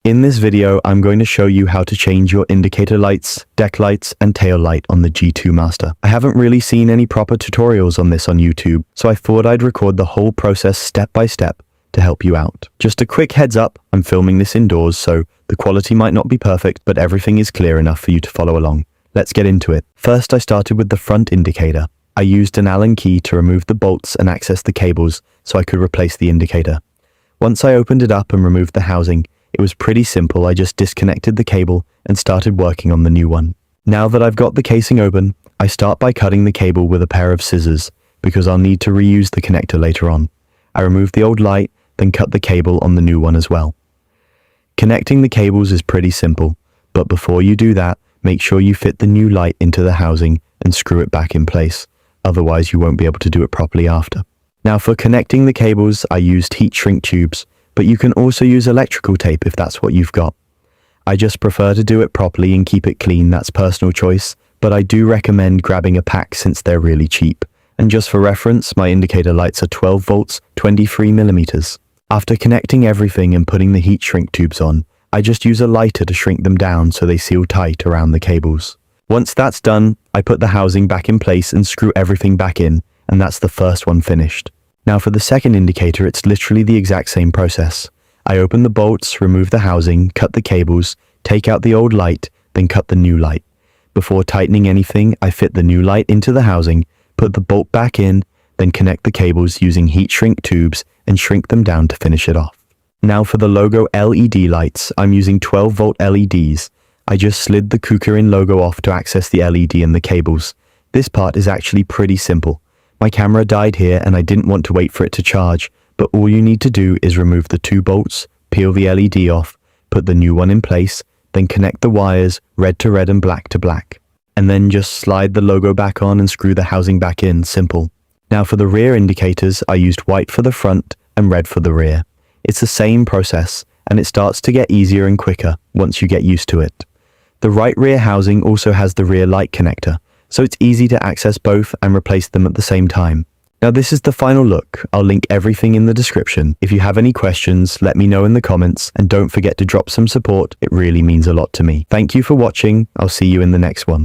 In this video, I'm going to show you how to change your indicator lights, deck lights, and tail light on the G2 Master. I haven't really seen any proper tutorials on this on YouTube, so I thought I'd record the whole process step by step to help you out. Just a quick heads up, I'm filming this indoors, so the quality might not be perfect, but everything is clear enough for you to follow along. Let's get into it. First, I started with the front indicator. I used an Allen key to remove the bolts and access the cables so I could replace the indicator. Once I opened it up and removed the housing, it was pretty simple. I just disconnected the cable and started working on the new one. Now that I've got the casing open, I start by cutting the cable with a pair of scissors because I'll need to reuse the connector later on. I remove the old light, then cut the cable on the new one as well. Connecting the cables is pretty simple, but before you do that, make sure you fit the new light into the housing and screw it back in place. Otherwise, you won't be able to do it properly after. Now for connecting the cables, I used heat shrink tubes, but you can also use electrical tape if that's what you've got. I just prefer to do it properly and keep it clean. That's personal choice, but I do recommend grabbing a pack since they're really cheap. And just for reference, my indicator lights are 12 volts, 23 millimeters. After connecting everything and putting the heat shrink tubes on, I just use a lighter to shrink them down so they seal tight around the cables. Once that's done, I put the housing back in place and screw everything back in, and that's the first one finished. Now for the second indicator, it's literally the exact same process. I open the bolts, remove the housing, cut the cables, take out the old light, then cut the new light. Before tightening anything, I fit the new light into the housing, put the bolt back in, then connect the cables using heat shrink tubes and shrink them down to finish it off. Now for the logo LED lights, I'm using 12 volt LEDs. I just slid the KuKirin logo off to access the LED and the cables. This part is actually pretty simple. My camera died here and I didn't want to wait for it to charge, but all you need to do is remove the two bolts, peel the LED off, put the new one in place, then connect the wires red to red and black to black. And then just slide the logo back on and screw the housing back in, simple. Now for the rear indicators, I used white for the front and red for the rear. It's the same process, and it starts to get easier and quicker once you get used to it. The right rear housing also has the rear light connector, so it's easy to access both and replace them at the same time. Now this is the final look. I'll link everything in the description. If you have any questions, let me know in the comments, and don't forget to drop some support. It really means a lot to me. Thank you for watching. I'll see you in the next one.